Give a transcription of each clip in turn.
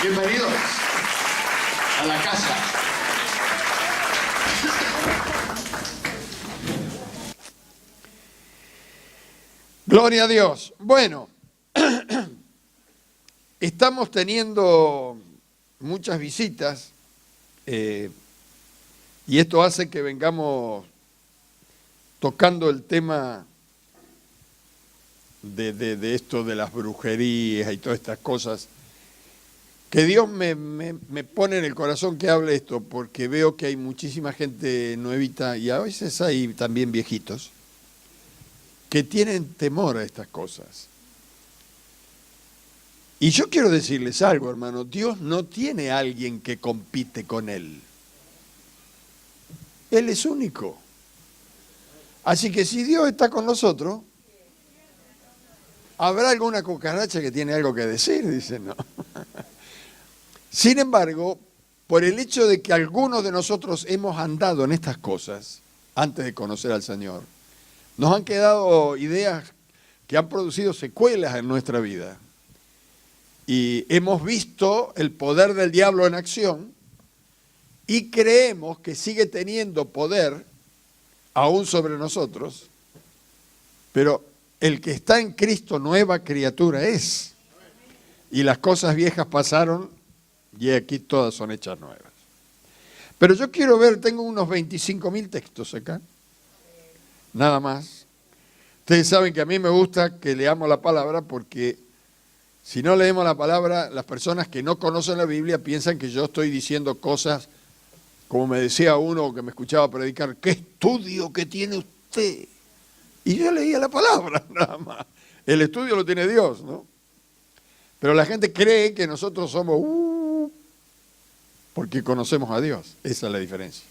Bienvenidos a la casa. Gloria a Dios. Bueno, estamos teniendo muchas visitas y esto hace que vengamos tocando el tema de esto de las brujerías y todas estas cosas, que Dios me pone en el corazón que hable esto, porque veo que hay muchísima gente nuevita y a veces hay también viejitos que tienen temor a estas cosas. Y yo quiero decirles algo, hermano, Dios no tiene a alguien que compite con Él. Él es único. Así que si Dios está con nosotros, ¿habrá alguna cucaracha que tiene algo que decir? Dice, no. Sin embargo, por el hecho de que algunos de nosotros hemos andado en estas cosas antes de conocer al Señor, nos han quedado ideas que han producido secuelas en nuestra vida. Y hemos visto el poder del diablo en acción y creemos que sigue teniendo poder aún sobre nosotros, pero el que está en Cristo nueva criatura es. Y las cosas viejas pasaron y aquí todas son hechas nuevas. Pero yo quiero ver, tengo unos 25.000 textos acá, nada más. Ustedes saben que a mí me gusta que leamos la palabra porque si no leemos la palabra, las personas que no conocen la Biblia piensan que yo estoy diciendo cosas, como me decía uno que me escuchaba predicar, ¿qué estudio que tiene usted? Y yo leía la palabra, nada más. El estudio lo tiene Dios, ¿no? Pero la gente cree que nosotros somos porque conocemos a Dios. Esa es la diferencia.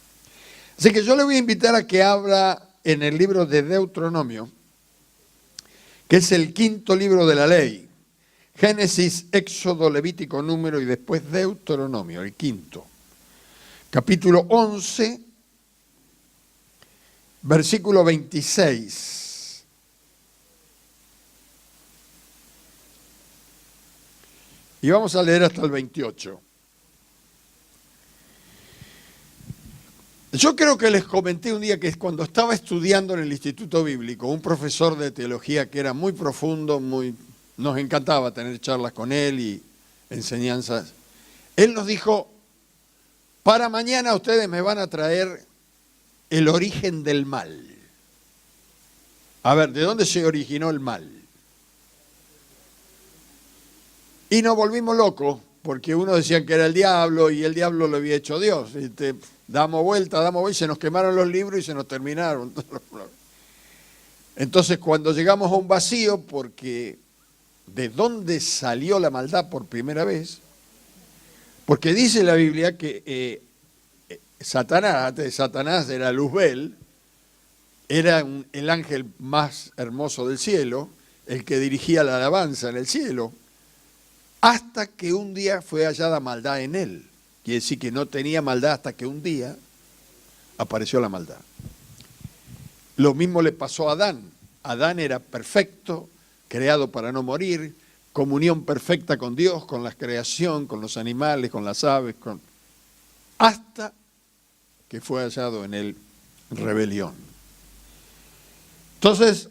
Así que yo le voy a invitar a que abra en el libro de Deuteronomio, que es el quinto libro de la ley. Génesis, Éxodo, Levítico, Número y después Deuteronomio, el quinto. Capítulo 11, versículo 26. Y vamos a leer hasta el 28. Yo creo que les comenté un día que cuando estaba estudiando en el Instituto Bíblico, un profesor de teología que era muy profundo, nos encantaba tener charlas con él y enseñanzas. Él nos dijo, para mañana ustedes me van a traer el origen del mal. A ver, ¿de dónde se originó el mal? Y nos volvimos locos, porque uno decía que era el diablo y el diablo lo había hecho Dios. Damos vuelta, y se nos quemaron los libros y se nos terminaron. Entonces cuando llegamos a un vacío, porque ¿de dónde salió la maldad por primera vez? Porque dice la Biblia que Satanás era Luzbel, era el ángel más hermoso del cielo, el que dirigía la alabanza en el cielo, hasta que un día fue hallada maldad en él. Quiere decir que no tenía maldad hasta que un día apareció la maldad. Lo mismo le pasó a Adán. Adán era perfecto, creado para no morir, comunión perfecta con Dios, con la creación, con los animales, con las aves, hasta que fue hallado en él rebelión. Entonces,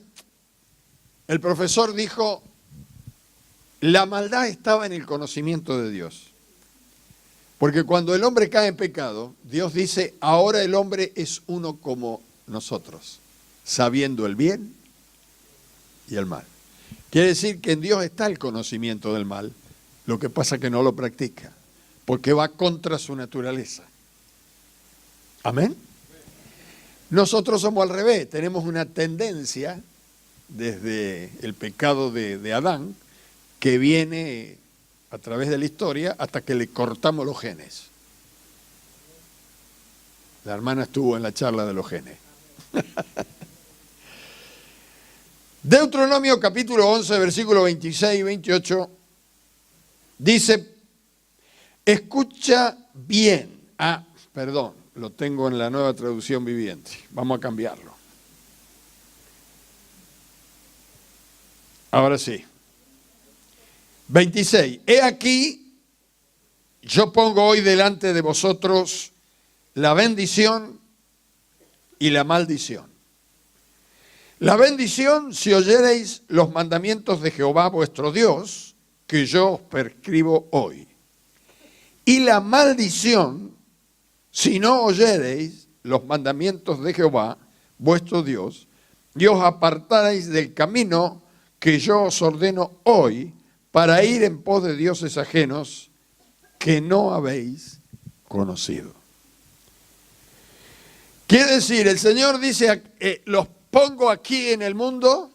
el profesor dijo, la maldad estaba en el conocimiento de Dios. Porque cuando el hombre cae en pecado, Dios dice, ahora el hombre es uno como nosotros, sabiendo el bien y el mal. Quiere decir que en Dios está el conocimiento del mal, lo que pasa es que no lo practica, porque va contra su naturaleza. ¿Amén? Nosotros somos al revés, tenemos una tendencia desde el pecado de Adán, que viene a través de la historia hasta que le cortamos los genes. La hermana estuvo en la charla de los genes. Deuteronomio capítulo 11, versículo 26 y 28, dice, escucha bien. Perdón, lo tengo en la Nueva Traducción Viviente. Vamos a cambiarlo. Ahora sí. 26. He aquí, yo pongo hoy delante de vosotros la bendición y la maldición. La bendición, si oyereis los mandamientos de Jehová vuestro Dios, que yo os prescribo hoy. Y la maldición, si no oyereis los mandamientos de Jehová vuestro Dios, y os apartaréis del camino que yo os ordeno hoy, para ir en pos de dioses ajenos que no habéis conocido. Quiere decir, el Señor dice, los pongo aquí en el mundo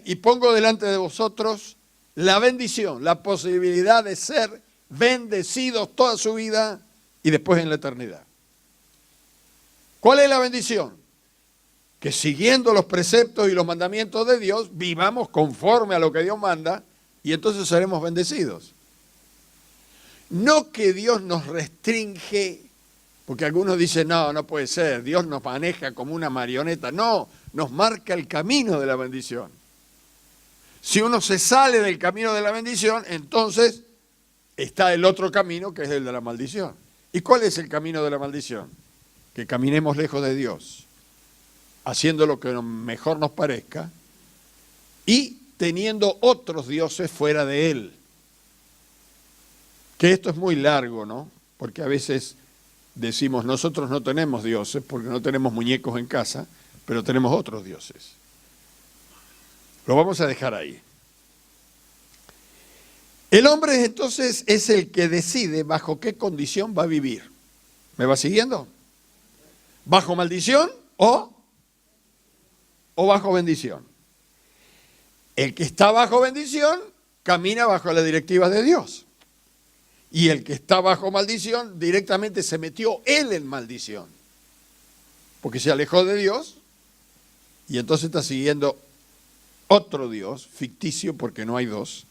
y pongo delante de vosotros la bendición, la posibilidad de ser bendecidos toda su vida y después en la eternidad. ¿Cuál es la bendición? Que siguiendo los preceptos y los mandamientos de Dios, vivamos conforme a lo que Dios manda y entonces seremos bendecidos. No que Dios nos restringe, porque algunos dicen, no, no puede ser, Dios nos maneja como una marioneta. No, nos marca el camino de la bendición. Si uno se sale del camino de la bendición, entonces está el otro camino que es el de la maldición. ¿Y cuál es el camino de la maldición? Que caminemos lejos de Dios, haciendo lo que mejor nos parezca y teniendo otros dioses fuera de Él. Que esto es muy largo, ¿no? Porque a veces decimos, nosotros no tenemos dioses porque no tenemos muñecos en casa, pero tenemos otros dioses. Lo vamos a dejar ahí. El hombre entonces es el que decide bajo qué condición va a vivir. ¿Me va siguiendo? ¿Bajo maldición o bajo bendición? El que está bajo bendición camina bajo la directiva de Dios. Y el que está bajo maldición directamente se metió él en maldición. Porque se alejó de Dios y entonces está siguiendo otro Dios, ficticio porque no hay dos,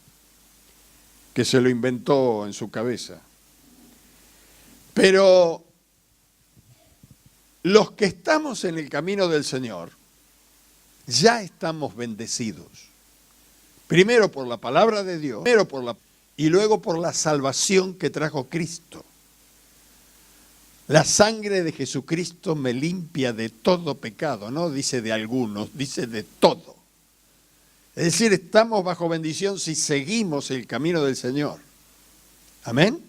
que se lo inventó en su cabeza. Pero los que estamos en el camino del Señor, ya estamos bendecidos. Primero por la palabra de Dios, y luego por la salvación que trajo Cristo. La sangre de Jesucristo me limpia de todo pecado, no dice de algunos, dice de todo. Es decir, estamos bajo bendición si seguimos el camino del Señor. Amén.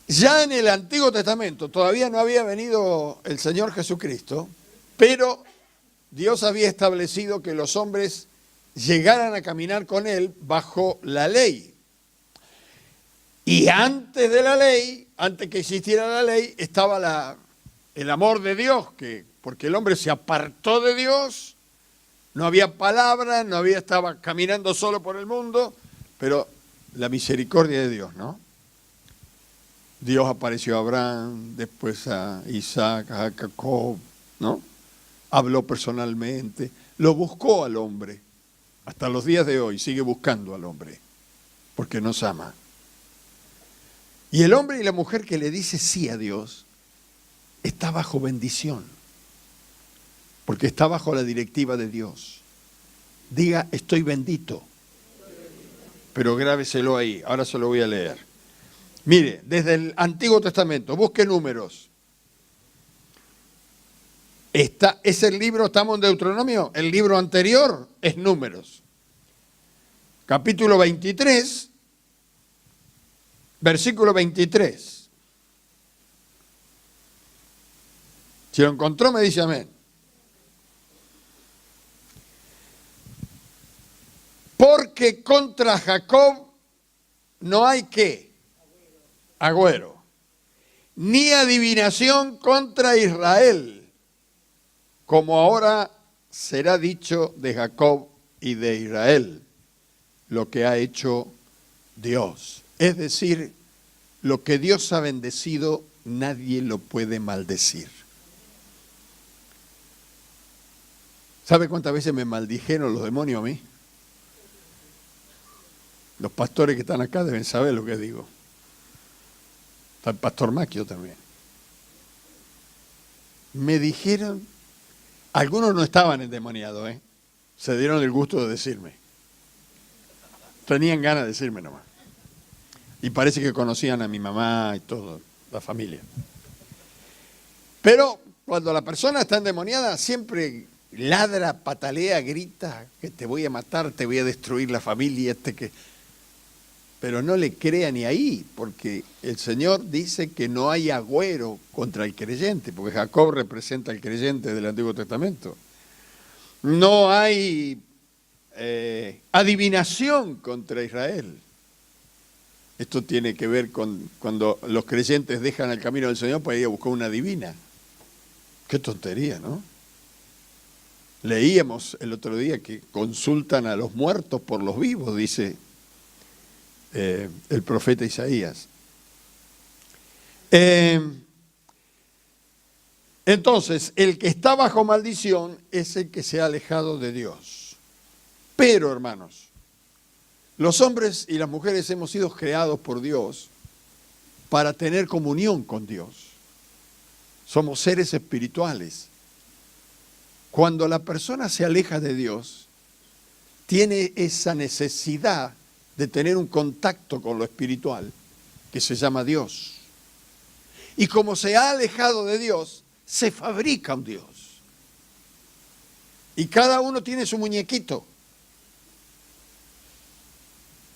Ya en el Antiguo Testamento todavía no había venido el Señor Jesucristo, pero Dios había establecido que los hombres llegaran a caminar con Él bajo la ley. Y antes de la ley, antes que existiera la ley, estaba el amor de Dios, porque el hombre se apartó de Dios, no había palabra, estaba caminando solo por el mundo, pero la misericordia de Dios, ¿no? Dios apareció a Abraham, después a Isaac, a Jacob, ¿no? Habló personalmente, lo buscó al hombre. Hasta los días de hoy sigue buscando al hombre, porque nos ama. Y el hombre y la mujer que le dice sí a Dios, está bajo bendición, porque está bajo la directiva de Dios. Diga, estoy bendito. Pero grábeselo ahí, ahora se lo voy a leer. Mire, desde el Antiguo Testamento, busque Números. Es el libro, estamos en Deuteronomio, el libro anterior es Números. Capítulo 23, versículo 23. Si lo encontró, me dice amén. Porque contra Jacob no hay ¿qué? Agüero. Ni adivinación contra Israel, como ahora será dicho de Jacob y de Israel, lo que ha hecho Dios. Es decir, lo que Dios ha bendecido, nadie lo puede maldecir. ¿Sabe cuántas veces me maldijeron los demonios a mí? Los pastores que están acá deben saber lo que digo. Está el pastor Maquio también. Me dijeron, algunos no estaban endemoniados, se dieron el gusto de decirme. Tenían ganas de decirme nomás. Y parece que conocían a mi mamá y todo, la familia. Pero cuando la persona está endemoniada, siempre ladra, patalea, grita, que te voy a matar, te voy a destruir la familia, Pero no le crea ni ahí, porque el Señor dice que no hay agüero contra el creyente, porque Jacob representa al creyente del Antiguo Testamento. No hay adivinación contra Israel. Esto tiene que ver con cuando los creyentes dejan el camino del Señor para ir a buscar una divina. Qué tontería, ¿no? Leíamos el otro día que consultan a los muertos por los vivos, dice el profeta Isaías. Entonces, el que está bajo maldición es el que se ha alejado de Dios. Pero, hermanos, los hombres y las mujeres hemos sido creados por Dios para tener comunión con Dios. Somos seres espirituales. Cuando la persona se aleja de Dios, tiene esa necesidad de tener un contacto con lo espiritual, que se llama Dios. Y como se ha alejado de Dios, se fabrica un Dios. Y cada uno tiene su muñequito.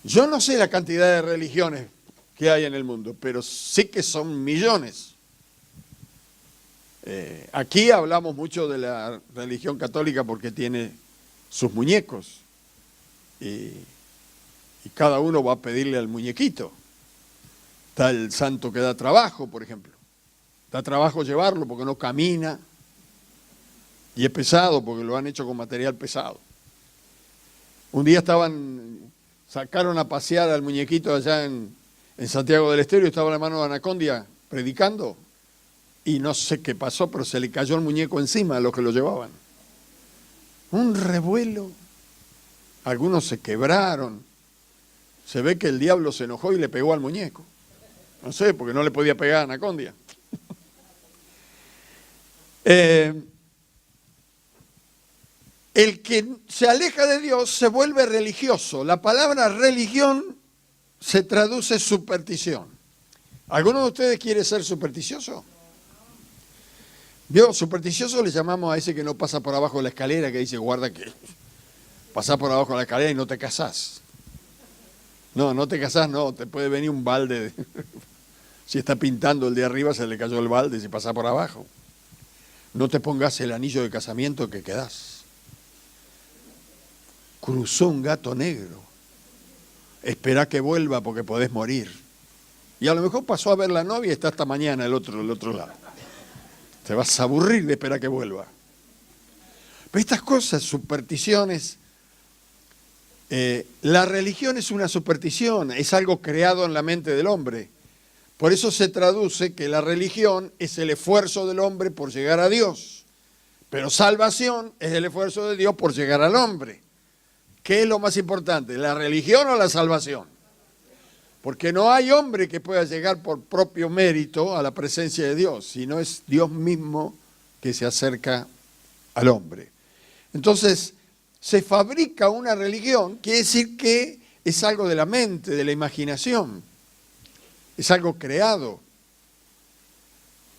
Yo no sé la cantidad de religiones que hay en el mundo, pero sí que son millones. Aquí hablamos mucho de la religión católica porque tiene sus muñecos. Y cada uno va a pedirle al muñequito. Está el santo que da trabajo, por ejemplo. Da trabajo llevarlo porque no camina. Y es pesado porque lo han hecho con material pesado. Un día sacaron a pasear al muñequito allá en Santiago del Estero y estaba el hermano de Anacondia predicando. Y no sé qué pasó, pero se le cayó el muñeco encima a los que lo llevaban. Un revuelo. Algunos se quebraron. Se ve que el diablo se enojó y le pegó al muñeco. No sé, porque no le podía pegar a Anacondia. El que se aleja de Dios se vuelve religioso. La palabra religión se traduce superstición. ¿Alguno de ustedes quiere ser supersticioso? ¿Vio? Supersticioso le llamamos a ese que no pasa por abajo de la escalera, que dice, guarda que pasás por abajo de la escalera y no te casás. No te casás, no, te puede venir un balde. Si está pintando el de arriba, se le cayó el balde si pasa por abajo. No te pongas el anillo de casamiento que quedás. Cruzó un gato negro. Esperá que vuelva porque podés morir. Y a lo mejor pasó a ver la novia y está hasta mañana el otro lado. Te vas a aburrir de esperar que vuelva. Pero estas cosas, supersticiones, la religión es una superstición, es algo creado en la mente del hombre. Por eso se traduce que la religión es el esfuerzo del hombre por llegar a Dios. Pero salvación es el esfuerzo de Dios por llegar al hombre. ¿Qué es lo más importante, la religión o la salvación? Porque no hay hombre que pueda llegar por propio mérito a la presencia de Dios, sino es Dios mismo que se acerca al hombre. Entonces, se fabrica una religión, quiere decir que es algo de la mente, de la imaginación, es algo creado.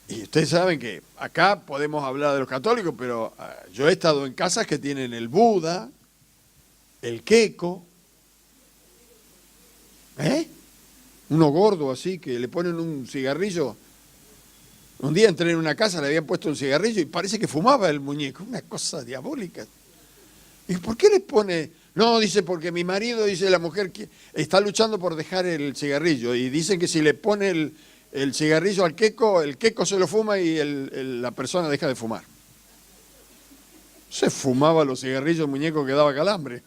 Y ustedes saben que acá podemos hablar de los católicos, pero yo he estado en casas que tienen el Buda, el queco, uno gordo así, que le ponen un cigarrillo. Un día entré en una casa, le habían puesto un cigarrillo y parece que fumaba el muñeco, una cosa diabólica. ¿Y por qué le pone? No, dice, porque mi marido, dice la mujer, que está luchando por dejar el cigarrillo. Y dicen que si le pone el cigarrillo al queco, el queco se lo fuma y la persona deja de fumar. Se fumaba los cigarrillos, el muñeco que daba calambre.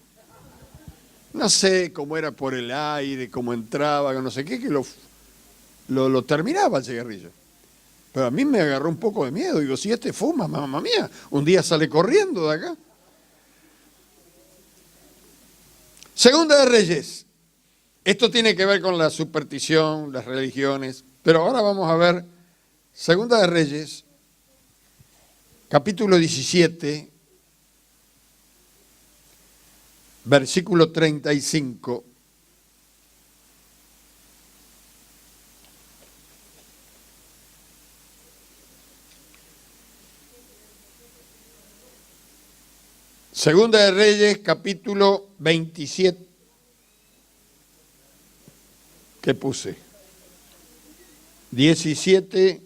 No sé cómo era por el aire, cómo entraba, no sé qué, que lo terminaba el cigarrillo. Pero a mí me agarró un poco de miedo. Digo, si este fuma, mamá mía, un día sale corriendo de acá. Segunda de Reyes. Esto tiene que ver con la superstición, las religiones. Pero ahora vamos a ver Segunda de Reyes, capítulo 17, versículo 35. Segunda de Reyes, capítulo 27. ¿Qué puse? 17.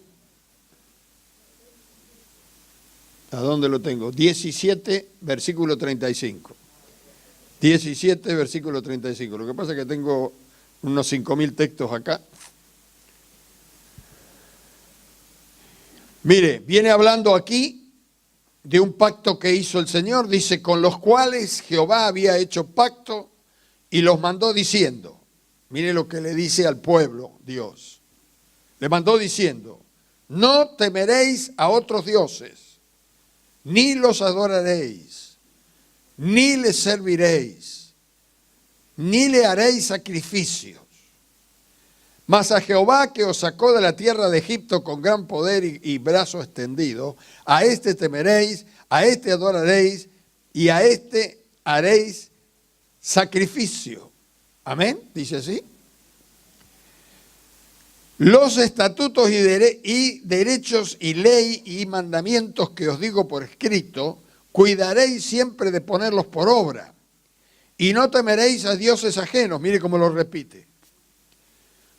¿A dónde lo tengo? 17, versículo 35. 17, versículo 35. Lo que pasa es que tengo unos 5.000 textos acá. Mire, viene hablando aquí de un pacto que hizo el Señor, dice, con los cuales Jehová había hecho pacto y los mandó diciendo, mire lo que le dice al pueblo Dios, le mandó diciendo, no temeréis a otros dioses, ni los adoraréis, ni les serviréis, ni le haréis sacrificios. Mas a Jehová que os sacó de la tierra de Egipto con gran poder y brazo extendido, a este temeréis, a este adoraréis y a este haréis sacrificio. Amén, dice así. Los estatutos y derechos y ley y mandamientos que os digo por escrito, cuidaréis siempre de ponerlos por obra. Y no temeréis a dioses ajenos, mire cómo lo repite.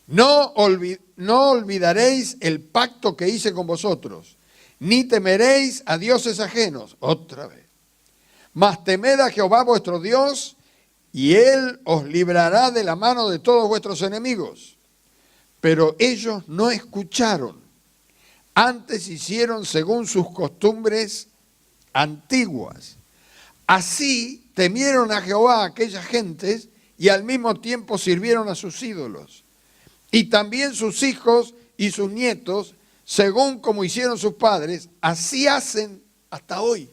No olvidaréis el pacto que hice con vosotros, ni temeréis a dioses ajenos, otra vez. Mas temed a Jehová vuestro Dios, y Él os librará de la mano de todos vuestros enemigos. Pero ellos no escucharon, antes hicieron según sus costumbres antiguas. Así temieron a Jehová aquellas gentes, y al mismo tiempo sirvieron a sus ídolos. Y también sus hijos y sus nietos, según como hicieron sus padres, así hacen hasta hoy.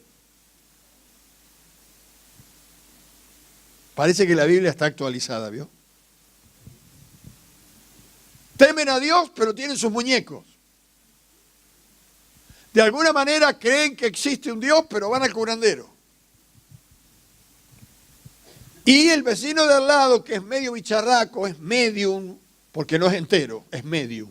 Parece que la Biblia está actualizada, ¿vio? Temen a Dios, pero tienen sus muñecos. De alguna manera creen que existe un Dios, pero van al curandero. Y el vecino de al lado, que es medio bicharraco, es medium, porque no es entero, es medium.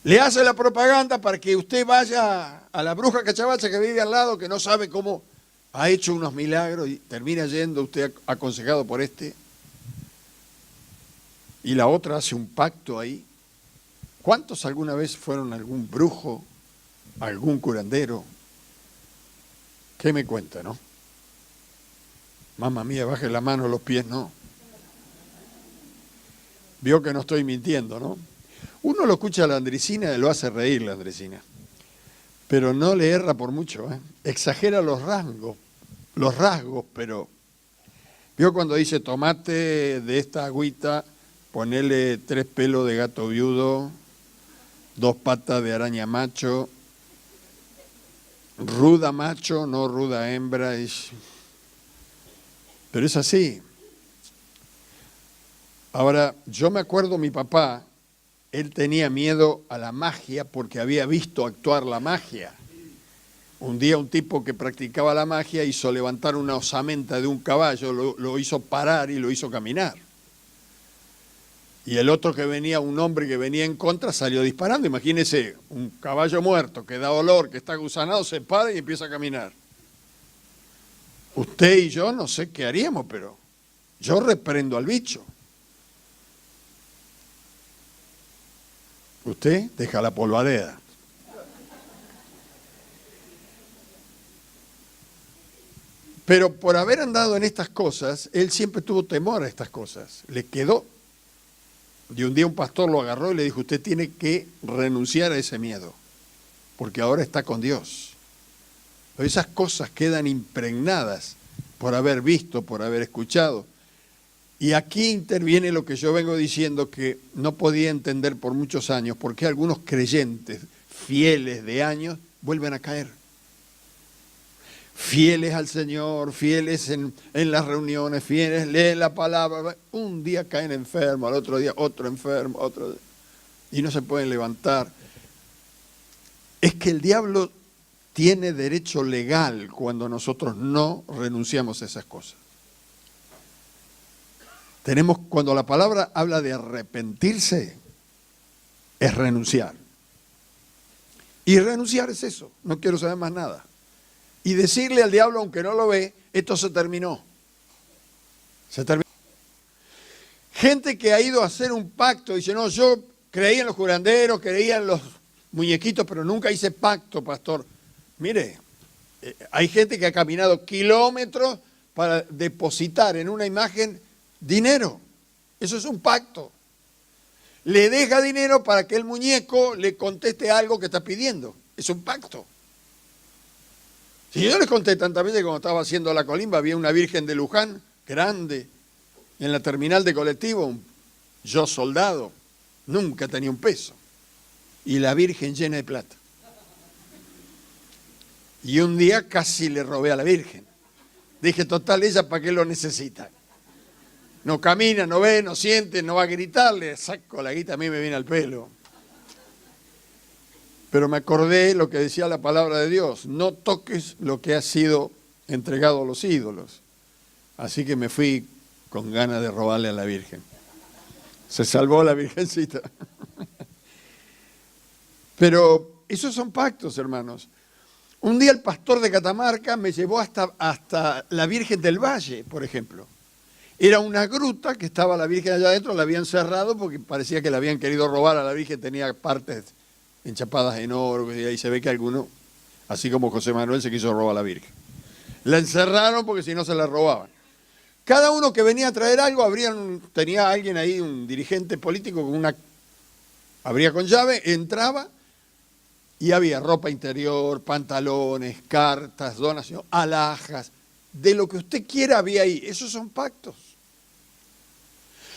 Le hace la propaganda para que usted vaya a la bruja cachabacha que vive al lado, que no sabe cómo ha hecho unos milagros y termina yendo usted aconsejado por este. Y la otra hace un pacto ahí. ¿Cuántos alguna vez fueron a algún brujo, a algún curandero? ¿Qué me cuenta, no? Mamma mía, baje la mano, los pies no. Vio que no estoy mintiendo, ¿no? Uno lo escucha a la Andresina y lo hace reír la Andresina. Pero no le erra por mucho, ¿eh? Exagera los rasgos, pero... Vio cuando dice, tomate de esta agüita, ponele 3 pelos de gato viudo, 2 patas de araña macho, ruda macho, no ruda hembra. Pero es así. Ahora, yo me acuerdo mi papá, él tenía miedo a la magia porque había visto actuar la magia. Un día un tipo que practicaba la magia hizo levantar una osamenta de un caballo, lo hizo parar y lo hizo caminar. Y el otro que venía, un hombre que venía en contra, salió disparando. Imagínese, un caballo muerto que da olor, que está gusanado, se para y empieza a caminar. Usted y yo no sé qué haríamos, pero yo reprendo al bicho. Usted deja la polvareda. Pero por haber andado en estas cosas, él siempre tuvo temor a estas cosas. Le quedó. Y un día un pastor lo agarró y le dijo, usted tiene que renunciar a ese miedo, porque ahora está con Dios. Pero esas cosas quedan impregnadas por haber visto, por haber escuchado. Y aquí interviene lo que yo vengo diciendo que no podía entender por muchos años, por qué algunos creyentes fieles de años vuelven a caer. Fieles al Señor, fieles en las reuniones, fieles, leen la palabra. Un día caen enfermos, al otro día otro enfermo, y no se pueden levantar. Es que el diablo tiene derecho legal cuando nosotros no renunciamos a esas cosas. Cuando la palabra habla de arrepentirse, es renunciar. Y renunciar es eso, no quiero saber más nada. y decirle al diablo, aunque no lo ve, esto se terminó. Se terminó. Gente que ha ido a hacer un pacto, dice, no, yo creía en los curanderos, creía en los muñequitos, pero nunca hice pacto, pastor. Mire, hay gente que ha caminado kilómetros para depositar en una imagen dinero. Eso es un pacto. Le deja dinero para que el muñeco le conteste algo que está pidiendo. Es un pacto. Si yo les conté tantas veces cuando estaba haciendo la colimba, había una virgen de Luján, grande, en la terminal de colectivo, yo soldado, nunca tenía un peso. Y la virgen llena de plata. Y un día casi le robé a la virgen. Dije, total, ella para qué lo necesita. No camina, no ve, no siente, no va a gritarle. Saco la guita, a mí me viene al pelo. Pero me acordé lo que decía la palabra de Dios. No toques lo que ha sido entregado a los ídolos. Así que me fui con ganas de robarle a la Virgen. Se salvó la Virgencita. Pero esos son pactos, hermanos. Un día el pastor de Catamarca me llevó hasta la Virgen del Valle, por ejemplo. Era una gruta que estaba la Virgen allá adentro, la habían cerrado porque parecía que la habían querido robar a la Virgen, tenía partes enchapadas en oro, y ahí se ve que alguno, así como José Manuel, se quiso robar a la Virgen. La encerraron porque si no se la robaban. Cada uno que venía a traer algo, tenía alguien ahí, un dirigente político, abría con llave, entraba y había ropa interior, pantalones, cartas, donación, alhajas, de lo que usted quiera había ahí. Esos son pactos.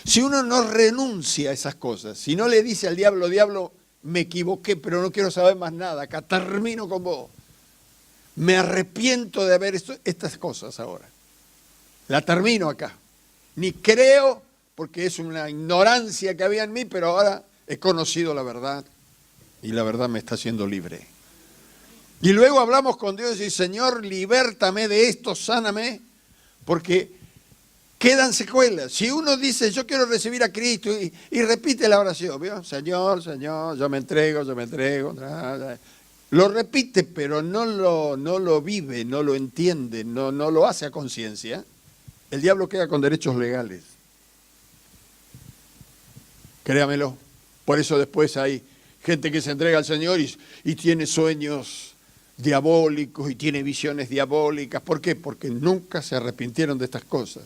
Si uno no renuncia a esas cosas, si no le dice al diablo, diablo, me equivoqué, pero no quiero saber más nada, acá termino con vos. Me arrepiento de haber hecho estas cosas ahora. La termino acá. Ni creo, porque es una ignorancia que había en mí, pero ahora he conocido la verdad y la verdad me está haciendo libre. Y luego hablamos con Dios y Señor, libértame de esto, sáname, porque quedan secuelas. Si uno dice, yo quiero recibir a Cristo y repite la oración, ¿vio? Señor, Señor, yo me entrego, yo me entrego. Lo repite, pero no lo vive, no lo entiende, no lo hace a conciencia. El diablo queda con derechos legales. Créamelo. Por eso después hay gente que se entrega al Señor y tiene sueños diabólicos y tiene visiones diabólicas. ¿Por qué? Porque nunca se arrepintieron de estas cosas.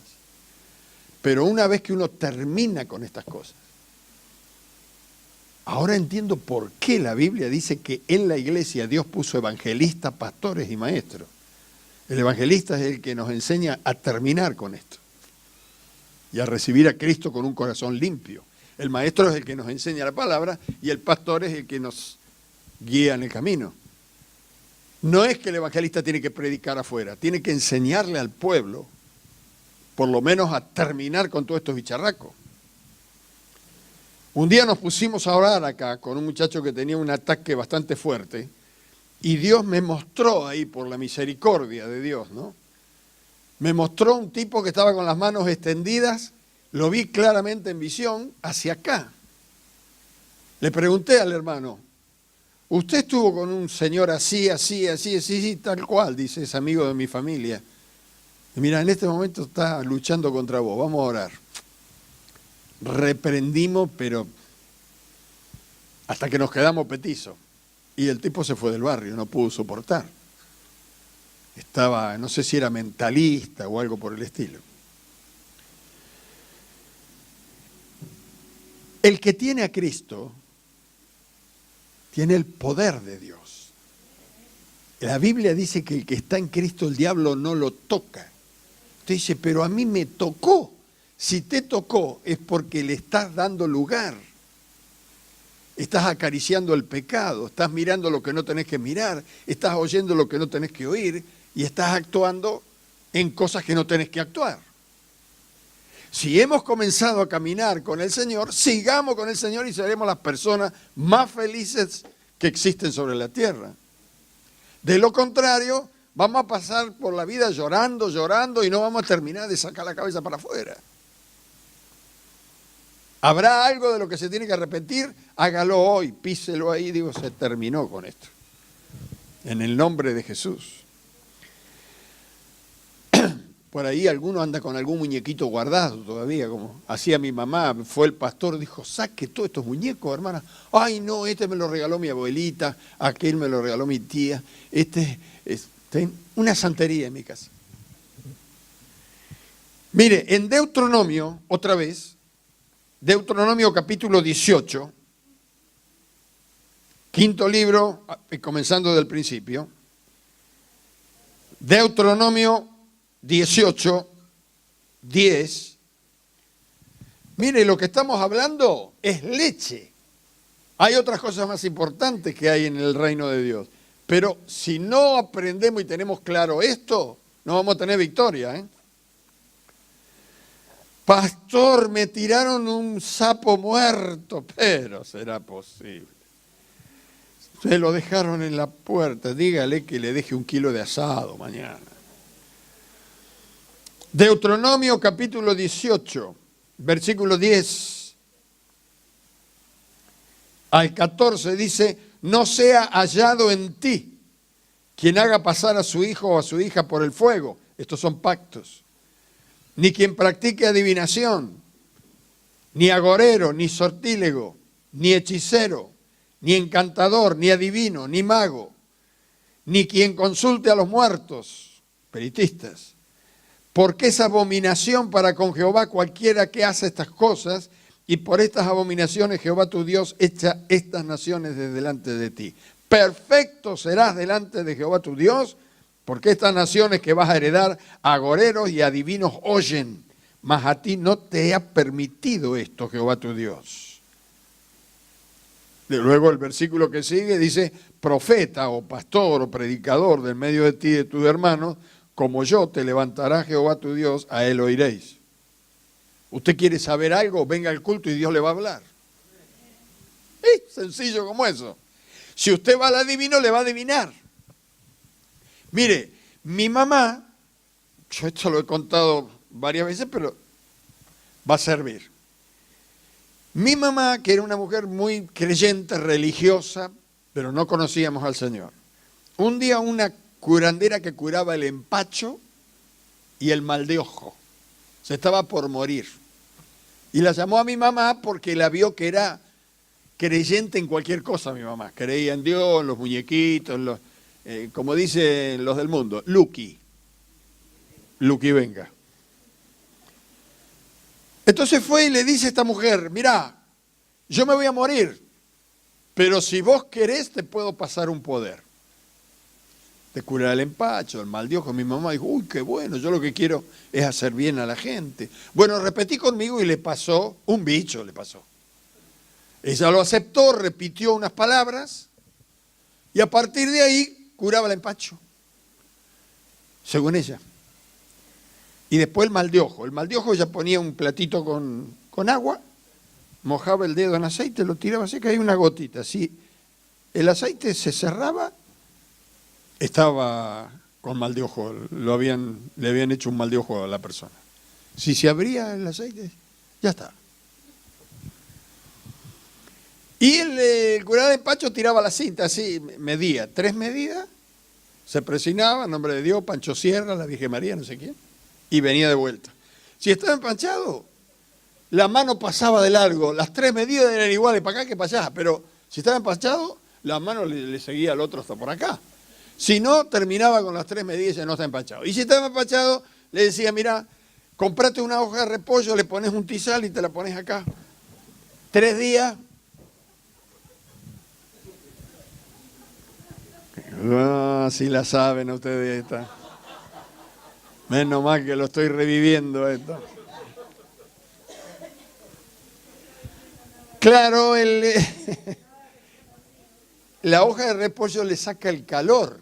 Pero una vez que uno termina con estas cosas, ahora entiendo por qué la Biblia dice que en la iglesia Dios puso evangelistas, pastores y maestros. El evangelista es el que nos enseña a terminar con esto y a recibir a Cristo con un corazón limpio. El maestro es el que nos enseña la palabra y el pastor es el que nos guía en el camino. No es que el evangelista tiene que predicar afuera, tiene que enseñarle al pueblo, por lo menos a terminar con todos estos bicharracos. Un día nos pusimos a orar acá con un muchacho que tenía un ataque bastante fuerte y Dios me mostró ahí, por la misericordia de Dios, ¿no? Me mostró un tipo que estaba con las manos extendidas, lo vi claramente en visión, hacia acá. Le pregunté al hermano, ¿usted estuvo con un señor así, tal cual? Dice, es amigo de mi familia. Y mira, en este momento está luchando contra vos, vamos a orar. Reprendimos, pero hasta que nos quedamos petizos. Y el tipo se fue del barrio, no pudo soportar. Estaba, no sé si era mentalista o algo por el estilo. El que tiene a Cristo tiene el poder de Dios. La Biblia dice que el que está en Cristo, el diablo no lo toca. Usted dice, pero a mí me tocó. Si te tocó es porque le estás dando lugar. Estás acariciando el pecado, estás mirando lo que no tenés que mirar, estás oyendo lo que no tenés que oír y estás actuando en cosas que no tenés que actuar. Si hemos comenzado a caminar con el Señor, sigamos con el Señor y seremos las personas más felices que existen sobre la tierra. De lo contrario, vamos a pasar por la vida llorando y no vamos a terminar de sacar la cabeza para afuera. ¿Habrá algo de lo que se tiene que arrepentir? Hágalo hoy, píselo ahí, digo, se terminó con esto. En el nombre de Jesús. Por ahí alguno anda con algún muñequito guardado todavía, como hacía mi mamá. Fue el pastor, dijo, saque todos estos muñecos, hermana. Ay, no, este me lo regaló mi abuelita, aquel me lo regaló mi tía. Una santería en mi casa. Mire, en Deuteronomio, otra vez, Deuteronomio capítulo 18, quinto libro, comenzando del principio. Deuteronomio 18, 10. Mire, lo que estamos hablando es leche. Hay otras cosas más importantes que hay en el reino de Dios. Pero si no aprendemos y tenemos claro esto, no vamos a tener victoria, ¿eh? Pastor, me tiraron un sapo muerto, pero será posible. Se lo dejaron en la puerta, dígale que le deje 1 kilo de asado mañana. Deuteronomio capítulo 18, versículo 10 al 14 dice, no sea hallado en ti quien haga pasar a su hijo o a su hija por el fuego. Estos son pactos. Ni quien practique adivinación, ni agorero, ni sortílego, ni hechicero, ni encantador, ni adivino, ni mago, ni quien consulte a los muertos, espiritistas. Porque es abominación para con Jehová cualquiera que hace estas cosas, y por estas abominaciones Jehová tu Dios echa estas naciones de delante de ti. Perfecto serás delante de Jehová tu Dios, porque estas naciones que vas a heredar, agoreros y adivinos oyen, mas a ti no te ha permitido esto Jehová tu Dios. Luego el versículo que sigue dice, profeta o pastor o predicador del medio de ti y de tus hermanos, como yo te levantará Jehová tu Dios, a él oiréis. ¿Usted quiere saber algo? Venga al culto y Dios le va a hablar. Sencillo como eso. Si usted va al adivino, le va a adivinar. Mire, mi mamá, yo esto lo he contado varias veces, pero va a servir. Mi mamá, que era una mujer muy creyente, religiosa, pero no conocíamos al Señor. Un día una curandera que curaba el empacho y el mal de ojo. Se estaba por morir. Y la llamó a mi mamá porque la vio que era creyente en cualquier cosa, mi mamá. Creía en Dios, en los muñequitos, como dicen los del mundo, Lucky venga. Entonces fue y le dice a esta mujer, mirá, yo me voy a morir, pero si vos querés te puedo pasar un poder. Te curará el empacho, el mal de ojo. Mi mamá dijo, uy, qué bueno, yo lo que quiero es hacer bien a la gente. Bueno, repetí conmigo y le pasó, un bicho le pasó. Ella lo aceptó, repitió unas palabras y a partir de ahí curaba el empacho, según ella. Y después el mal de ojo. El mal de ojo ella ponía un platito con agua, mojaba el dedo en aceite, lo tiraba así, caía una gotita. Si el aceite se cerraba, estaba con mal de ojo, le habían hecho un mal de ojo a la persona. Si se abría el aceite, ya está. Y el curador de empacho tiraba la cinta así, medía 3 medidas, se presionaba, en nombre de Dios, Pancho Sierra, la Virgen María, no sé quién, y venía de vuelta. Si estaba empanchado, la mano pasaba de largo, las 3 medidas eran iguales para acá que para allá, pero si estaba empanchado, la mano le seguía al otro hasta por acá. Si no, terminaba con las 3 medidas y ya no está empachado. Y si estaba empachado, le decía, mira, comprate una hoja de repollo, le pones un tizal y te la pones acá. 3 días. Ah, sí la saben ustedes esta. Menos mal que lo estoy reviviendo esto. Claro, la hoja de repollo le saca el calor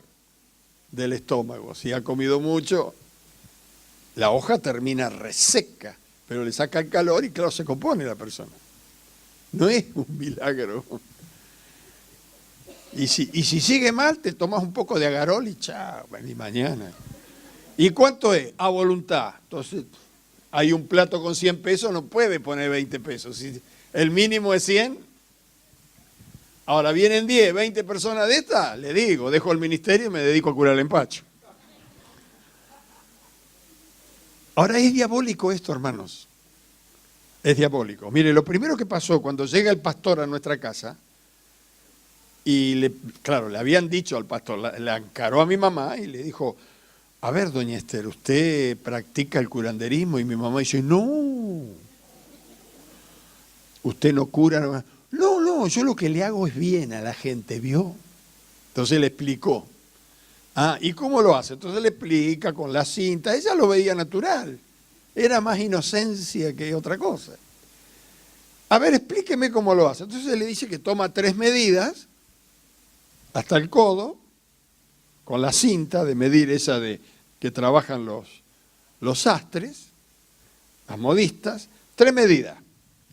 del estómago. Si ha comido mucho, la hoja termina reseca, pero le saca el calor y claro, se compone la persona. No es un milagro. Y si sigue mal, te tomas un poco de agarol y chao, y mañana. ¿Y cuánto es? A voluntad. Entonces, hay un plato con 100 pesos, no puede poner 20 pesos. Si el mínimo es 100, ahora vienen 10, 20 personas de estas, le digo, dejo el ministerio y me dedico a curar el empacho. Ahora es diabólico esto, hermanos. Es diabólico. Mire, lo primero que pasó cuando llega el pastor a nuestra casa, y claro, le habían dicho al pastor, le encaró a mi mamá y le dijo, a ver, doña Esther, ¿usted practica el curanderismo? Y mi mamá dice, no, usted no cura. No, yo lo que le hago es bien a la gente, ¿vio? Entonces le explicó. Ah, ¿y cómo lo hace? Entonces le explica con la cinta. Ella lo veía natural. Era más inocencia que otra cosa. A ver, explíqueme cómo lo hace. Entonces le dice que toma 3 medidas hasta el codo, con la cinta de medir esa de que trabajan los sastres, las modistas, 3 medidas,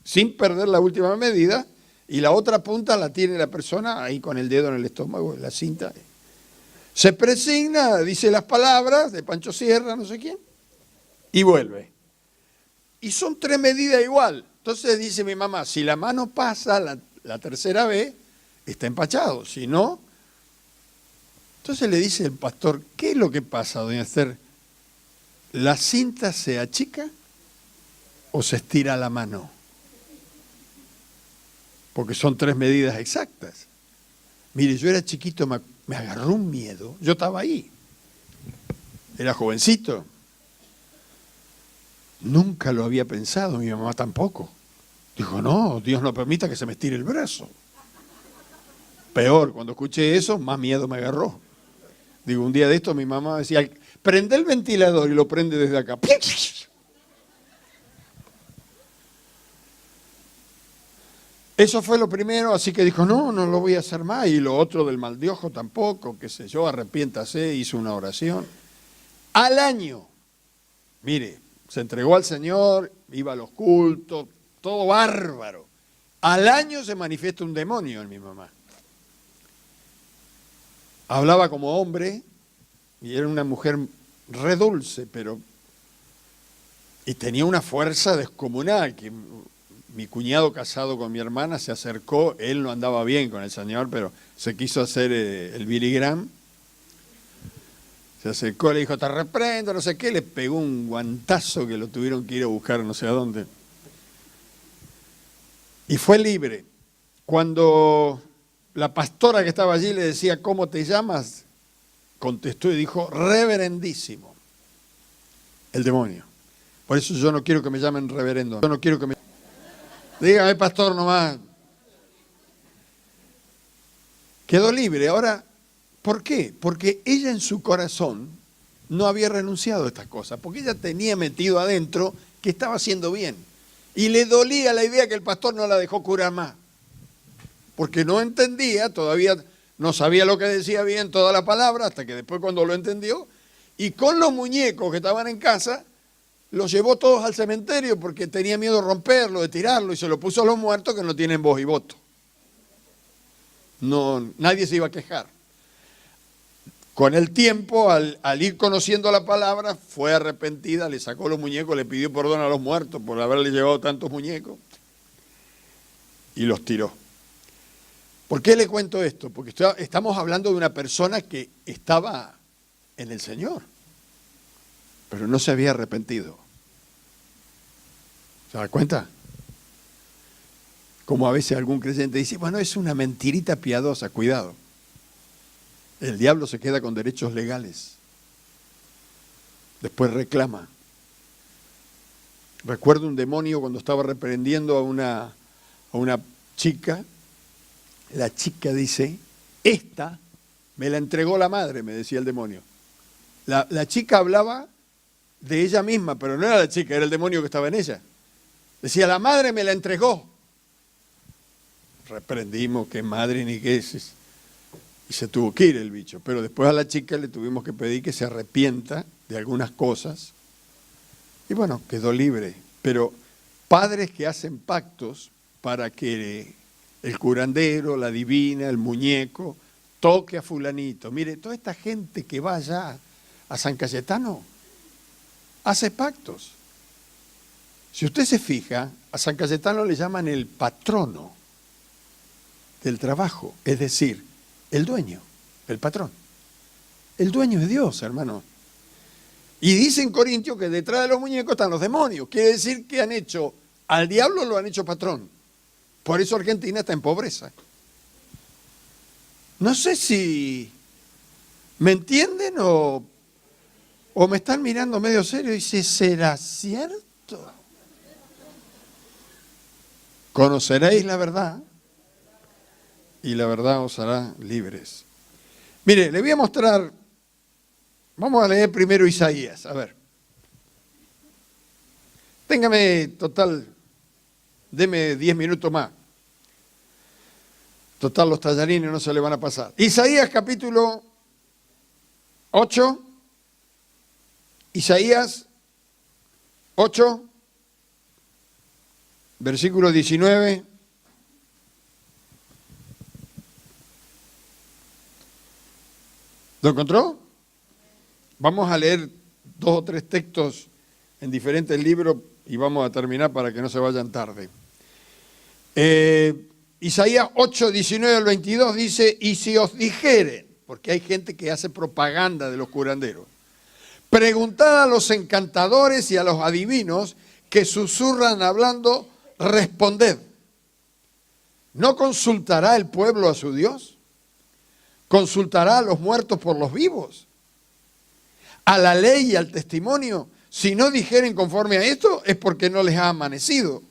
sin perder la última medida, y la otra punta la tiene la persona ahí con el dedo en el estómago, en la cinta. Se presigna, dice las palabras de Pancho Sierra, no sé quién, y vuelve. Y son 3 medidas igual. Entonces dice mi mamá, si la mano pasa la tercera vez, está empachado, si no. Entonces le dice el pastor, ¿qué es lo que pasa, doña Esther? ¿La cinta se achica o se estira la mano? Porque son 3 medidas exactas. Mire, yo era chiquito, me agarró un miedo. Yo estaba ahí. Era jovencito. Nunca lo había pensado, mi mamá tampoco. Dijo, no, Dios no permita que se me estire el brazo. Peor, cuando escuché eso, más miedo me agarró. Digo, un día de esto mi mamá decía, prende el ventilador y lo prende desde acá. Eso fue lo primero, así que dijo, no lo voy a hacer más. Y lo otro del mal de ojo tampoco, qué sé yo, arrepiéntase, hizo una oración. Al año, mire, se entregó al Señor, iba a los cultos, todo bárbaro. Al año se manifiesta un demonio en mi mamá. Hablaba como hombre y era una mujer re dulce, y tenía una fuerza descomunal, que mi cuñado casado con mi hermana se acercó, él no andaba bien con el Señor, pero se quiso hacer el Billy Graham. Se acercó, le dijo, te reprendo, no sé qué, le pegó un guantazo que lo tuvieron que ir a buscar no sé a dónde. Y fue libre. Cuando la pastora que estaba allí le decía, ¿cómo te llamas? Contestó y dijo, reverendísimo. El demonio. Por eso yo no quiero que me llamen reverendo. Yo no quiero que me... Dígame, pastor, nomás. Quedó libre. Ahora, ¿por qué? Porque ella en su corazón no había renunciado a estas cosas. Porque ella tenía metido adentro que estaba haciendo bien. Y le dolía la idea que el pastor no la dejó curar más. Porque no entendía, todavía no sabía lo que decía bien toda la palabra, hasta que después cuando lo entendió, y con los muñecos que estaban en casa, los llevó todos al cementerio porque tenía miedo de romperlo, de tirarlo, y se lo puso a los muertos que no tienen voz y voto. No, nadie se iba a quejar. Con el tiempo, al ir conociendo la palabra, fue arrepentida, le sacó los muñecos, le pidió perdón a los muertos por haberle llevado tantos muñecos, y los tiró. ¿Por qué le cuento esto? Porque estamos hablando de una persona que estaba en el Señor, pero no se había arrepentido. ¿Se da cuenta? Como a veces algún creyente dice, bueno, es una mentirita piadosa, cuidado. El diablo se queda con derechos legales. Después reclama. Recuerdo un demonio cuando estaba reprendiendo a una chica. La chica dice, esta me la entregó la madre, me decía el demonio. La chica hablaba de ella misma, pero no era la chica, era el demonio que estaba en ella. Decía, la madre me la entregó. Reprendimos, qué madre ni qué es. Y se tuvo que ir el bicho. Pero después a la chica le tuvimos que pedir que se arrepienta de algunas cosas. Y bueno, quedó libre. Pero padres que hacen pactos para que el curandero, la divina, el muñeco, toque a fulanito. Mire, toda esta gente que va allá a San Cayetano hace pactos. Si usted se fija, a San Cayetano le llaman el patrono del trabajo, es decir, el dueño, el patrón. El dueño es Dios, hermano. Y dice en Corintios que detrás de los muñecos están los demonios. Quiere decir que han hecho, al diablo lo han hecho patrón. Por eso Argentina está en pobreza. No sé si me entienden o me están mirando medio serio y dice, ¿será cierto? Conoceréis la verdad y la verdad os hará libres. Mire, le voy a mostrar, vamos a leer primero Isaías, a ver. Téngame total, deme 10 minutos más. Total, los tallarines no se le van a pasar. Isaías capítulo 8. Isaías 8, versículo 19. ¿Lo encontró? Vamos a leer 2 o 3 textos en diferentes libros y vamos a terminar para que no se vayan tarde. Isaías 8, 19 al 22 dice, y si os dijeren, porque hay gente que hace propaganda de los curanderos, preguntad a los encantadores y a los adivinos que susurran hablando, responded. ¿No consultará el pueblo a su Dios? ¿Consultará a los muertos por los vivos? ¿A la ley y al testimonio? Si no dijeren conforme a esto, es porque no les ha amanecido.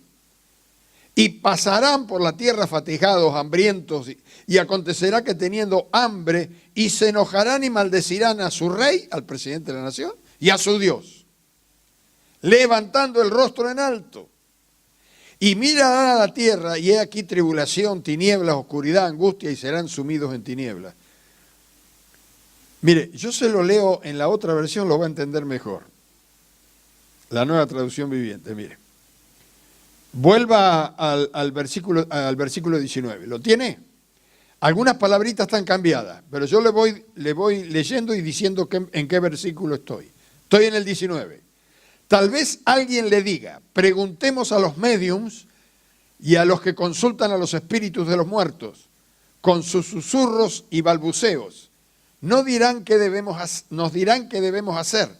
Y pasarán por la tierra fatigados, hambrientos, y acontecerá que teniendo hambre, y se enojarán y maldecirán a su rey, al presidente de la nación, y a su Dios, levantando el rostro en alto. Y mirarán a la tierra, y he aquí tribulación, tinieblas, oscuridad, angustia, y serán sumidos en tinieblas. Mire, yo se lo leo en la otra versión, lo va a entender mejor. La Nueva Traducción Viviente, mire. Vuelva al versículo 19. ¿Lo tiene? Algunas palabritas están cambiadas, pero yo le voy leyendo y diciendo en qué versículo estoy. Estoy en el 19. Tal vez alguien le diga, preguntemos a los médiums y a los que consultan a los espíritus de los muertos, con sus susurros y balbuceos. Nos dirán qué debemos hacer.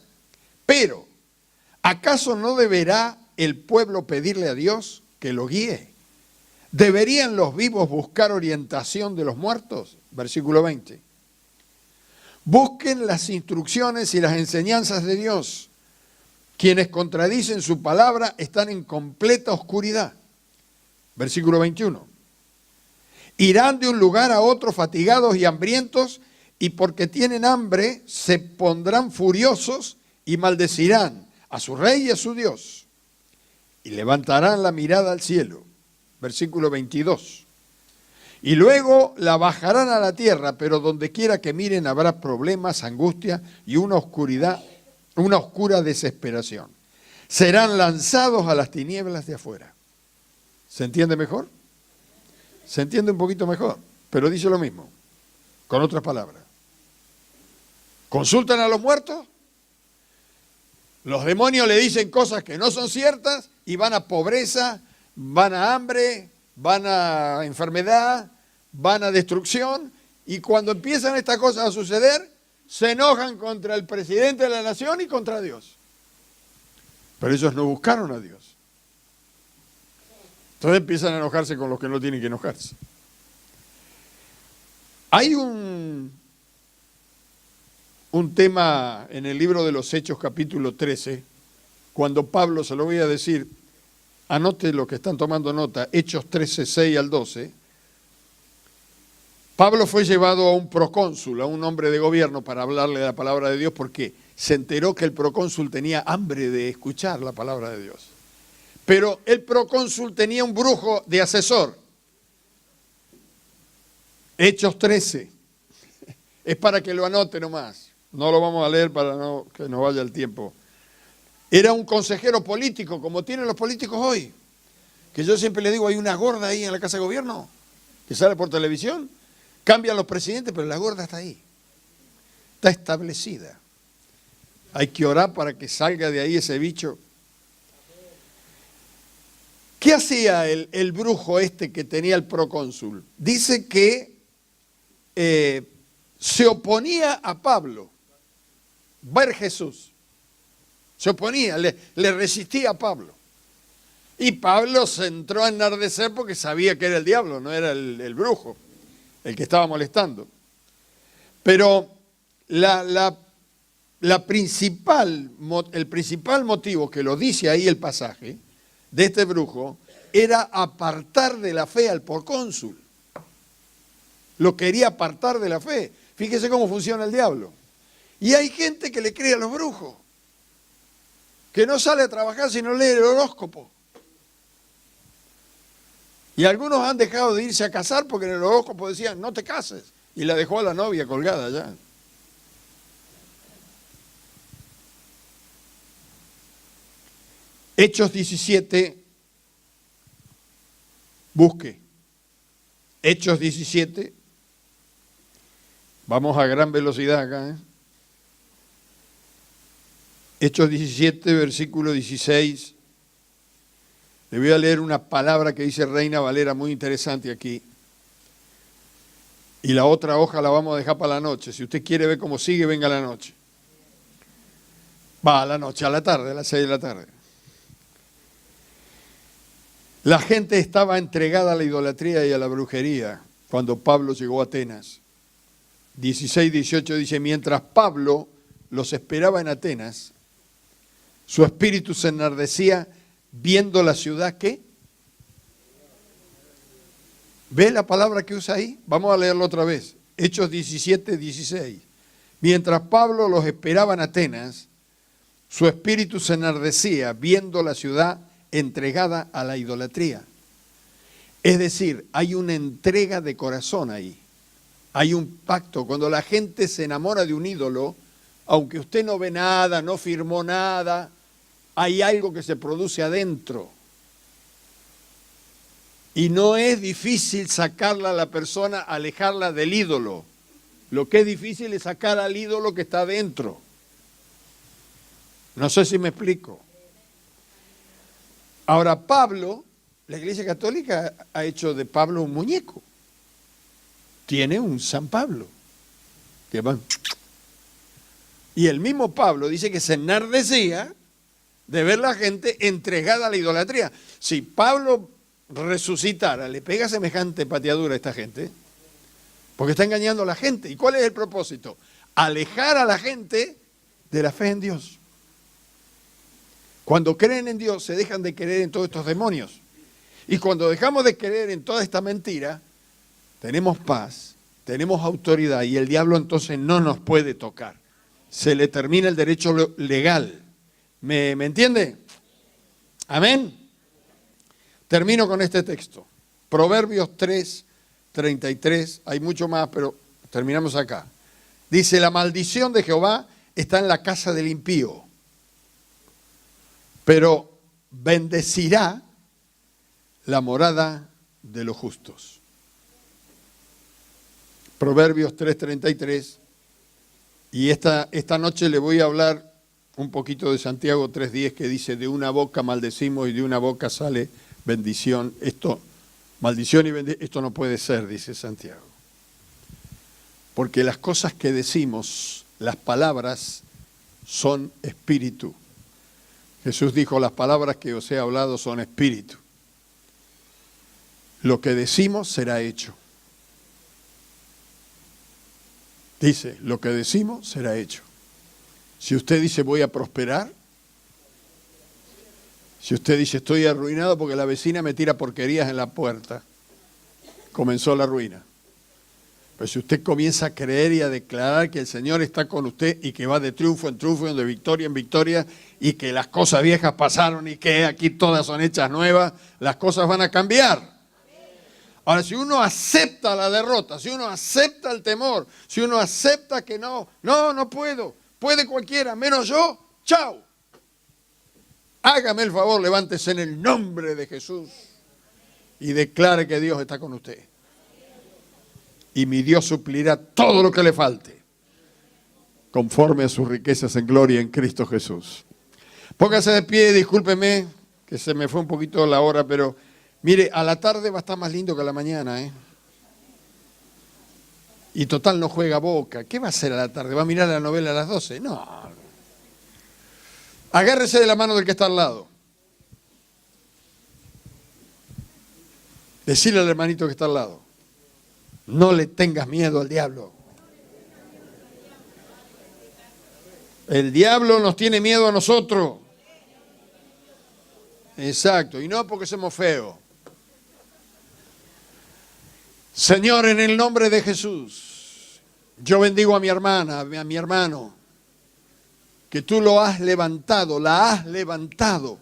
Pero, ¿acaso no deberá el pueblo pedirle a Dios que lo guíe? ¿Deberían los vivos buscar orientación de los muertos? Versículo 20. Busquen las instrucciones y las enseñanzas de Dios. Quienes contradicen su palabra están en completa oscuridad. Versículo 21. Irán de un lugar a otro fatigados y hambrientos, y porque tienen hambre se pondrán furiosos y maldecirán a su rey y a su Dios. Y levantarán la mirada al cielo. Versículo 22. Y luego la bajarán a la tierra, pero donde quiera que miren habrá problemas, angustia y una oscuridad, una oscura desesperación. Serán lanzados a las tinieblas de afuera. ¿Se entiende mejor? Se entiende un poquito mejor, pero dice lo mismo, con otras palabras. ¿Consultan a los muertos? Los demonios le dicen cosas que no son ciertas y van a pobreza, van a hambre, van a enfermedad, van a destrucción, y cuando empiezan estas cosas a suceder, se enojan contra el presidente de la nación y contra Dios. Pero ellos no buscaron a Dios. Entonces empiezan a enojarse con los que no tienen que enojarse. Hay un tema en el libro de los Hechos capítulo 13, cuando Pablo, se lo voy a decir, anote lo que están tomando nota, Hechos 13, 6 al 12. Pablo fue llevado a un procónsul, a un hombre de gobierno, para hablarle de la palabra de Dios, porque se enteró que el procónsul tenía hambre de escuchar la palabra de Dios. Pero el procónsul tenía un brujo de asesor. Hechos 13. Es para que lo anote nomás. No lo vamos a leer para que nos vaya el tiempo. Era un consejero político, como tienen los políticos hoy. Que yo siempre le digo, hay una gorda ahí en la Casa de Gobierno, que sale por televisión, cambian los presidentes, pero la gorda está ahí. Está establecida. Hay que orar para que salga de ahí ese bicho. ¿Qué hacía el brujo este que tenía el procónsul? Dice que se oponía a Pablo ver Jesús. se oponía, le resistía a Pablo. Y Pablo se entró a enardecer porque sabía que era el diablo, no era el brujo, el que estaba molestando. Pero el principal motivo que lo dice ahí el pasaje de este brujo era apartar de la fe al procónsul. Lo quería apartar de la fe. Fíjese cómo funciona el diablo. Y hay gente que le cree a los brujos, que no sale a trabajar si no lee el horóscopo. Y algunos han dejado de irse a casar porque en el horóscopo decían, no te cases. Y la dejó a la novia colgada ya. Hechos 17, busque. Hechos 17. Vamos a gran velocidad acá. Hechos 17, versículo 16. Le voy a leer una palabra que dice Reina Valera muy interesante aquí. Y la otra hoja la vamos a dejar para la noche. Si usted quiere ver cómo sigue, venga a la noche. Va a la noche, a la tarde, a las 6 de la tarde. La gente estaba entregada a la idolatría y a la brujería cuando Pablo llegó a Atenas. 16, 18 dice, mientras Pablo los esperaba en Atenas, su espíritu se enardecía viendo la ciudad que... ¿Ve la palabra que usa ahí? Vamos a leerlo otra vez. Hechos 17, 16. Mientras Pablo los esperaba en Atenas, su espíritu se enardecía viendo la ciudad entregada a la idolatría. Es decir, hay una entrega de corazón ahí. Hay un pacto. Cuando la gente se enamora de un ídolo, aunque usted no ve nada, no firmó nada, hay algo que se produce adentro. Y no es difícil sacarla a la persona, alejarla del ídolo. Lo que es difícil es sacar al ídolo que está adentro. No sé si me explico. Ahora Pablo, la Iglesia Católica ha hecho de Pablo un muñeco. Tiene un San Pablo. Que van. Y el mismo Pablo dice que se enardecía de ver la gente entregada a la idolatría. Si Pablo resucitara, le pega semejante pateadura a esta gente, porque está engañando a la gente. ¿Y cuál es el propósito? Alejar a la gente de la fe en Dios. Cuando creen en Dios, se dejan de creer en todos estos demonios. Y cuando dejamos de creer en toda esta mentira, tenemos paz, tenemos autoridad y el diablo entonces no nos puede tocar. Se le termina el derecho legal. ¿Me entiende? Amén. Termino con este texto. Proverbios 3, 33. Hay mucho más, pero terminamos acá. Dice, la maldición de Jehová está en la casa del impío, pero bendecirá la morada de los justos. Proverbios 3:33. Y esta noche le voy a hablar un poquito de Santiago 3:10, que dice, de una boca maldecimos y de una boca sale bendición. Maldición y bendición, esto no puede ser, dice Santiago. Porque las cosas que decimos, las palabras, son espíritu. Jesús dijo, las palabras que os he hablado son espíritu. Lo que decimos será hecho. Dice, lo que decimos será hecho. Si usted dice voy a prosperar, si usted dice estoy arruinado porque la vecina me tira porquerías en la puerta, comenzó la ruina. Pero si usted comienza a creer y a declarar que el Señor está con usted y que va de triunfo en triunfo, de victoria en victoria, y que las cosas viejas pasaron y que aquí todas son hechas nuevas, las cosas van a cambiar. Ahora, si uno acepta la derrota, si uno acepta el temor, si uno acepta que no puedo, puede cualquiera, menos yo, chao. Hágame el favor, levántese en el nombre de Jesús y declare que Dios está con usted. Y mi Dios suplirá todo lo que le falte, conforme a sus riquezas en gloria en Cristo Jesús. Póngase de pie, discúlpeme, que se me fue un poquito la hora, pero mire, a la tarde va a estar más lindo que a la mañana, ¿eh? Y total no juega Boca. ¿Qué va a hacer a la tarde? ¿Va a mirar la novela a las 12? No. Agárrese de la mano del que está al lado. Decirle al hermanito que está al lado, no le tengas miedo al diablo. El diablo nos tiene miedo a nosotros. Exacto, y no porque somos feos. Señor, en el nombre de Jesús, yo bendigo a mi hermana, a mi hermano, que tú lo has levantado, la has levantado,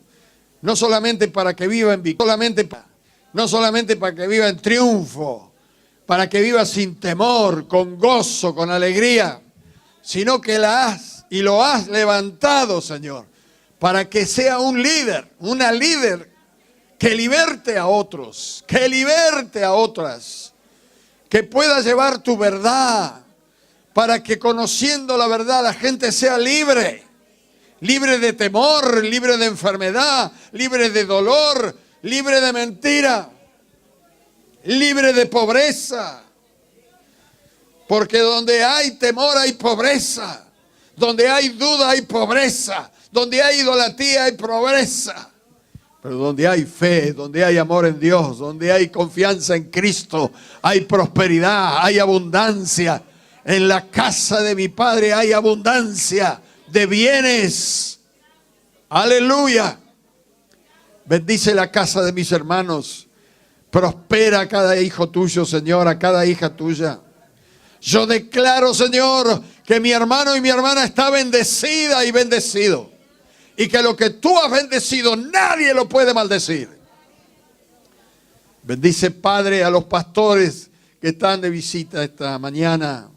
no solamente para que viva en victoria, no solamente para que viva en triunfo, para que viva sin temor, con gozo, con alegría, sino que la has y lo has levantado, Señor, para que sea un líder, una líder que liberte a otros, que liberte a otras, que pueda llevar tu verdad, para que conociendo la verdad la gente sea libre, libre de temor, libre de enfermedad, libre de dolor, libre de mentira, libre de pobreza. Porque donde hay temor hay pobreza, donde hay duda hay pobreza, donde hay idolatría hay pobreza. Pero donde hay fe, donde hay amor en Dios, donde hay confianza en Cristo, hay prosperidad, hay abundancia. En la casa de mi Padre hay abundancia de bienes. Aleluya. Bendice la casa de mis hermanos. Prospera a cada hijo tuyo, Señor, a cada hija tuya. Yo declaro, Señor, que mi hermano y mi hermana está bendecida y bendecido. Y que lo que tú has bendecido nadie lo puede maldecir. Bendice, Padre, a los pastores que están de visita esta mañana.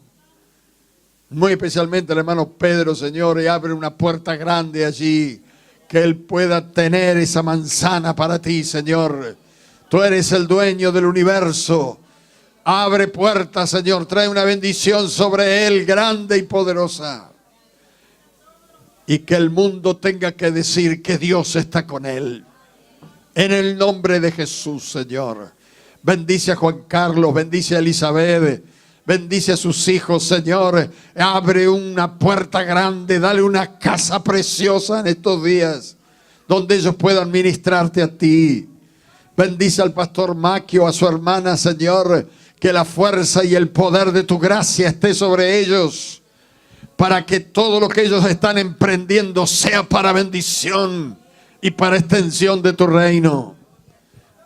Muy especialmente al hermano Pedro, Señor, y abre una puerta grande allí. Que él pueda tener esa manzana para ti, Señor. Tú eres el dueño del universo. Abre puertas, Señor. Trae una bendición sobre él grande y poderosa. Y que el mundo tenga que decir que Dios está con él. En el nombre de Jesús, Señor. Bendice a Juan Carlos, bendice a Elizabeth, bendice a sus hijos, Señor. Abre una puerta grande, dale una casa preciosa en estos días, donde ellos puedan ministrarte a ti. Bendice al pastor Maquio, a su hermana, Señor. Que la fuerza y el poder de tu gracia esté sobre ellos, para que todo lo que ellos están emprendiendo sea para bendición y para extensión de tu reino.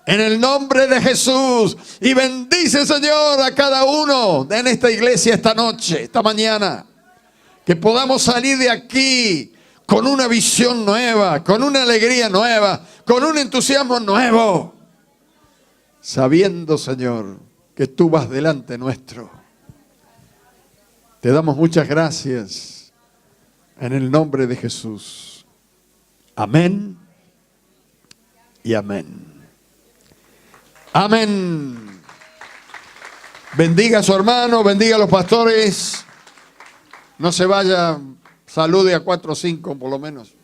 En el nombre de Jesús. Y bendice, Señor, a cada uno en esta iglesia esta noche, esta mañana. Que podamos salir de aquí con una visión nueva, con una alegría nueva, con un entusiasmo nuevo. Sabiendo, Señor, que tú vas delante nuestro. Te damos muchas gracias en el nombre de Jesús. Amén y amén. Amén. Bendiga a su hermano, bendiga a los pastores. No se vaya, salude a 4 o 5 por lo menos.